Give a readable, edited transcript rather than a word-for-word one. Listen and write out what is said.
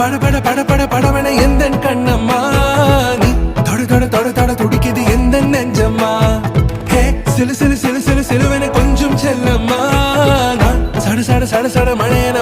பட பட பட பட படவன எந்த கண்ணம்மா நீ தொட தொட தொட தொட துடிக்குது எந்த நெஞ்சம்மா ஹே சிலு சிலு சிலு சிலு சிலுவன கொஞ்சம் செல்லம்மா நான் சட சட சட சட மழையன